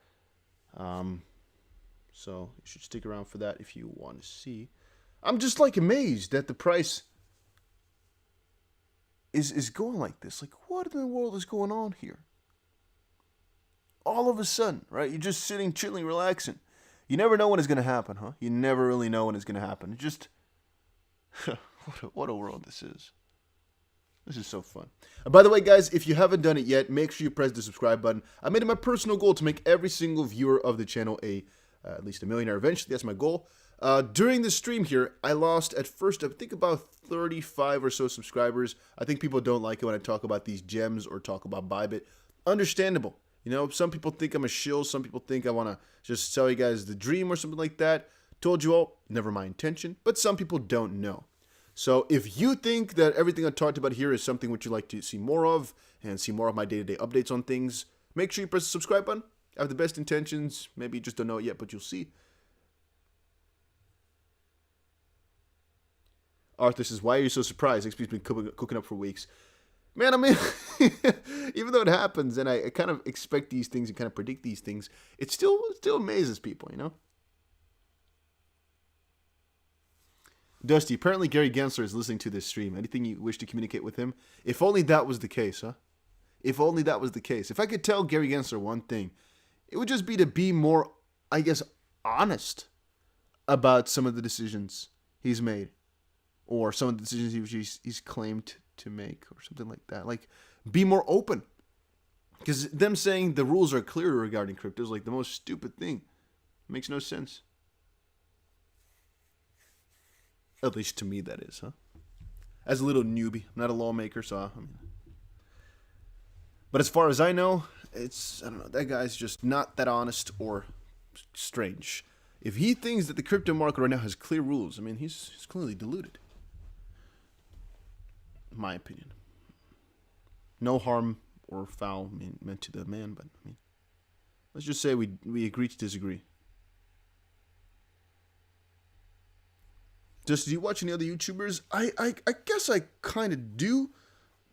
So you should stick around for that if you want to see. I'm just like amazed that the price is going like this. Like, what in the world is going on here? All of a sudden, right? You're just sitting, chilling, relaxing. You never know when it's going to happen, huh? You never really know when it's going to happen. Just, what a world this is. This is so fun. By the way, guys, if you haven't done it yet, make sure you press the subscribe button. I made it my personal goal to make every single viewer of the channel at least a millionaire eventually. That's my goal. During the stream here, I lost at first, I think about 35 or so subscribers. I think people don't like it when I talk about these gems or talk about Bybit. Understandable. You know, some people think I'm a shill. Some people think I want to just sell you guys the dream or something like that. Told you all, never my intention. But some people don't know. So if you think that everything I talked about here is something which you'd like to see more of and see more of my day-to-day updates on things, make sure you press the subscribe button. I have the best intentions. Maybe you just don't know it yet, but you'll see. Arthur says, why are you so surprised? XP's been cooking up for weeks. Man, I mean, even though it happens and I kind of expect these things and kind of predict these things, it still amazes people, you know? Dusty, apparently Gary Gensler is listening to this stream. Anything you wish to communicate with him? If only that was the case, huh? If only that was the case. If I could tell Gary Gensler one thing, it would just be to be more, I guess, honest about some of the decisions he's made. Or some of the decisions he's claimed to make or something like that. Like, be more open. Because them saying the rules are clear regarding crypto is like the most stupid thing. It makes no sense. At least to me, that is, huh? As a little newbie. I'm not a lawmaker, so I mean. But as far as I know, I don't know, that guy's just not that honest or strange. If he thinks that the crypto market right now has clear rules, I mean, he's clearly deluded. In my opinion. No harm or foul meant to the man, but I mean, let's just say we agree to disagree. Just, do you watch any other YouTubers? I guess I kind of do,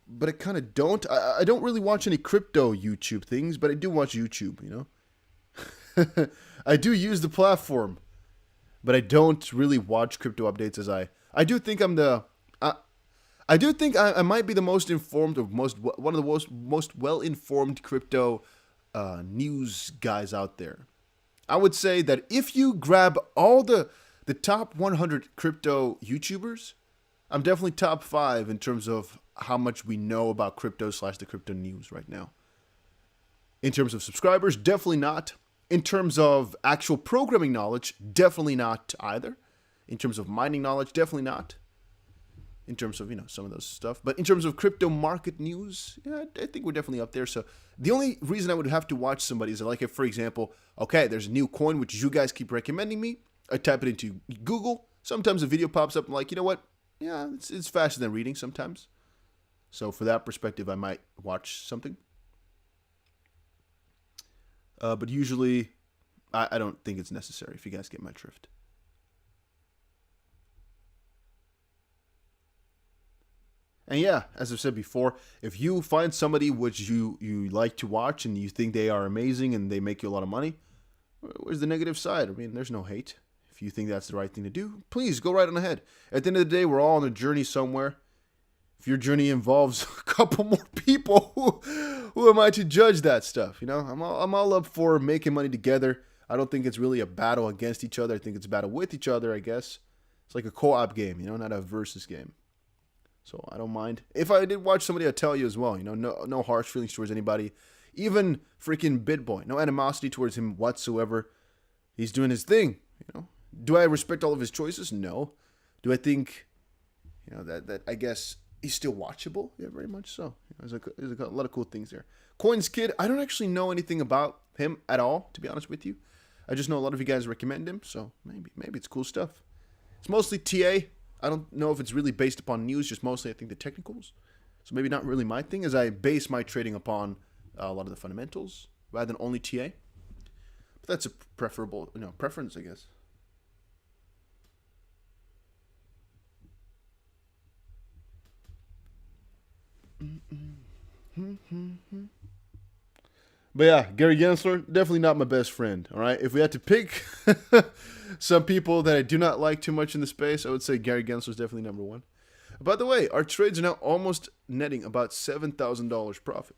but I kind of don't. I don't really watch any crypto YouTube things, but I do watch YouTube, you know? I do use the platform, but I don't really watch crypto updates as I do think I'm the... I do think I might be the most informed or one of the most well-informed crypto news guys out there. I would say that if you grab all the top 100 crypto YouTubers, I'm definitely top 5 in terms of how much we know about crypto / the crypto news right now. In terms of subscribers, definitely not. In terms of actual programming knowledge, definitely not either. In terms of mining knowledge, definitely not. In terms of, you know, some of those stuff. But in terms of crypto market news, yeah, I think we're definitely up there. So the only reason I would have to watch somebody is like if, for example, okay, there's a new coin which you guys keep recommending me. I type it into Google. Sometimes a video pops up. I'm like, you know what? Yeah, it's faster than reading sometimes. So for that perspective, I might watch something. But usually, I don't think it's necessary, if you guys get my drift. And yeah, as I've said before, if you find somebody which you like to watch and you think they are amazing and they make you a lot of money, where's the negative side? I mean, there's no hate. If you think that's the right thing to do, please go right on ahead. At the end of the day, we're all on a journey somewhere. If your journey involves a couple more people, who am I to judge that stuff? You know, I'm all up for making money together. I don't think it's really a battle against each other. I think it's a battle with each other, I guess. It's like a co-op game, you know, not a versus game. So I don't mind. If I did watch somebody, I'd tell you as well. You know, no harsh feelings towards anybody. Even freaking BitBoy. No animosity towards him whatsoever. He's doing his thing, you know. Do I respect all of his choices? No. Do I think, you know, that I guess he's still watchable? Yeah, very much so. You know, there's a lot of cool things there. Coins Kid, I don't actually know anything about him at all, to be honest with you. I just know a lot of you guys recommend him, so maybe it's cool stuff. It's mostly TA. I don't know if it's really based upon news, just mostly I think the technicals. So maybe not really my thing, as I base my trading upon a lot of the fundamentals rather than only TA. But that's a preferable, you know, preference, I guess. But yeah, Gary Gensler, definitely not my best friend, all right? If we had to pick some people that I do not like too much in the space, I would say Gary Gensler is definitely number one. By the way, our trades are now almost netting about $7,000 profit.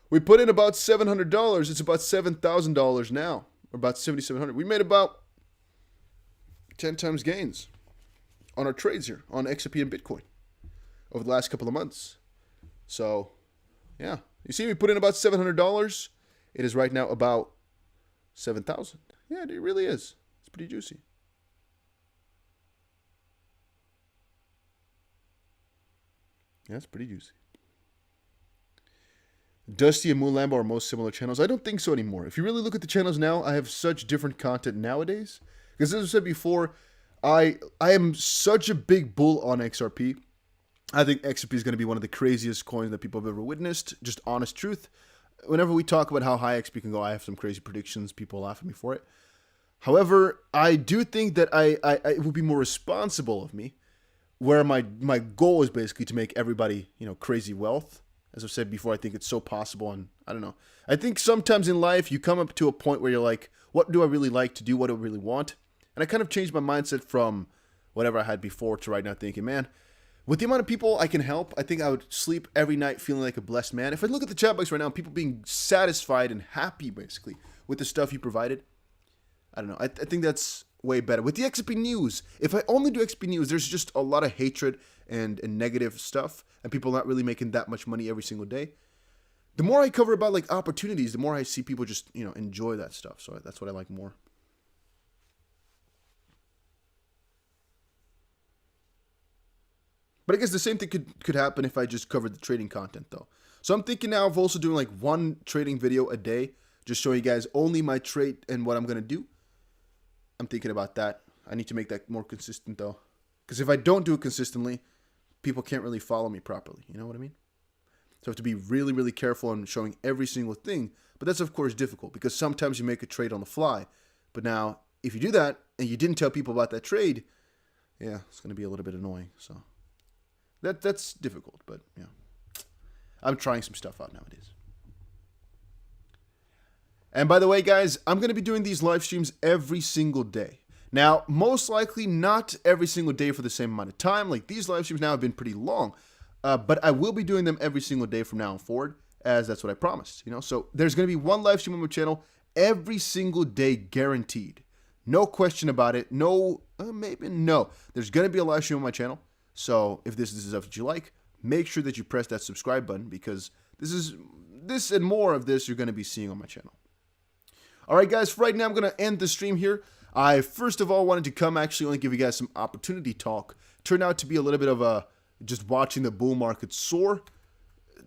We put in about $700. It's about $7,000 now, or about $7,700. We made about 10 times gains on our trades here on XRP and Bitcoin over the last couple of months. So, yeah. You see, we put in about $700. It is right now about 7,000. Yeah, it really is. It's pretty juicy. Yeah, it's pretty juicy. Dusty and Moon Lambo are most similar channels. I don't think so anymore. If you really look at the channels now, I have such different content nowadays. Because as I said before, I am such a big bull on XRP. I think XRP is going to be one of the craziest coins that people have ever witnessed. Just honest truth. Whenever we talk about how high XP can go, I have some crazy predictions. People laugh at me for it. However, I do think that it would be more responsible of me, where my goal is basically to make everybody, crazy wealth. As I've said before, I think it's so possible, and I don't know. I think sometimes in life you come up to a point where you're like, what do I really like to do? What do I really want? And I kind of changed my mindset from whatever I had before to right now thinking, man, with the amount of people I can help, I think I would sleep every night feeling like a blessed man. If I look at the chat box right now, people being satisfied and happy, basically, with the stuff you provided, I don't know. I think that's way better. With the XP news, if I only do XP news, there's just a lot of hatred and negative stuff, and people not really making that much money every single day. The more I cover about like opportunities, the more I see people just, enjoy that stuff. So that's what I like more. But I guess the same thing could happen if I just covered the trading content though. So I'm thinking now of also doing like one trading video a day, just showing you guys only my trade and what I'm going to do. I'm thinking about that. I need to make that more consistent though. Because if I don't do it consistently, people can't really follow me properly. You know what I mean? So I have to be really, really careful on showing every single thing. But that's of course difficult because sometimes you make a trade on the fly. But now if you do that and you didn't tell people about that trade, yeah, it's going to be a little bit annoying. So that's difficult, but yeah, I'm trying some stuff out nowadays. And by the way, guys, I'm going to be doing these live streams every single day. Now, most likely not every single day for the same amount of time. Like these live streams now have been pretty long, but I will be doing them every single day from now on forward, as that's what I promised. So there's going to be one live stream on my channel every single day, guaranteed. No question about it. No, maybe no. There's going to be a live stream on my channel. So if this is stuff that you like, make sure that you press that subscribe button because this and more of this you're going to be seeing on my channel. All right, guys, for right now, I'm going to end the stream here. I first of all wanted to come actually only give you guys some opportunity talk. Turned out to be a little bit of a just watching the bull market soar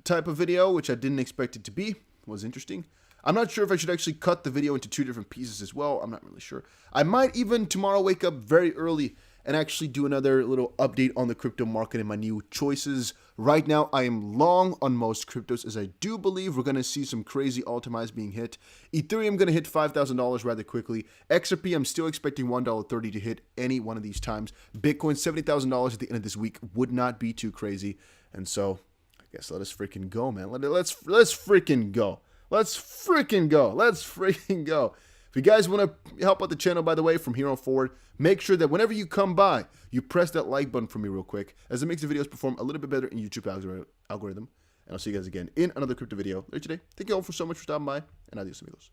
type of video, which I didn't expect it to be. It was interesting. I'm not sure if I should actually cut the video into 2 different pieces as well. I'm not really sure. I might even tomorrow wake up very early and actually do another little update on the crypto market and my new choices. Right now, I am long on most cryptos as I do believe we're going to see some crazy all-time being hit. Ethereum going to hit $5,000 rather quickly. XRP, I'm still expecting $1.30 to hit any one of these times. Bitcoin, $70,000 at the end of this week would not be too crazy. And so, I guess let us freaking go, man. Let's freaking go. Let's freaking go. Let's freaking go. If you guys want to help out the channel, by the way, from here on forward, make sure that whenever you come by, you press that like button for me real quick, as it makes the videos perform a little bit better in YouTube algorithm. And I'll see you guys again in another crypto video later today. Thank you all so much for stopping by, and adios amigos.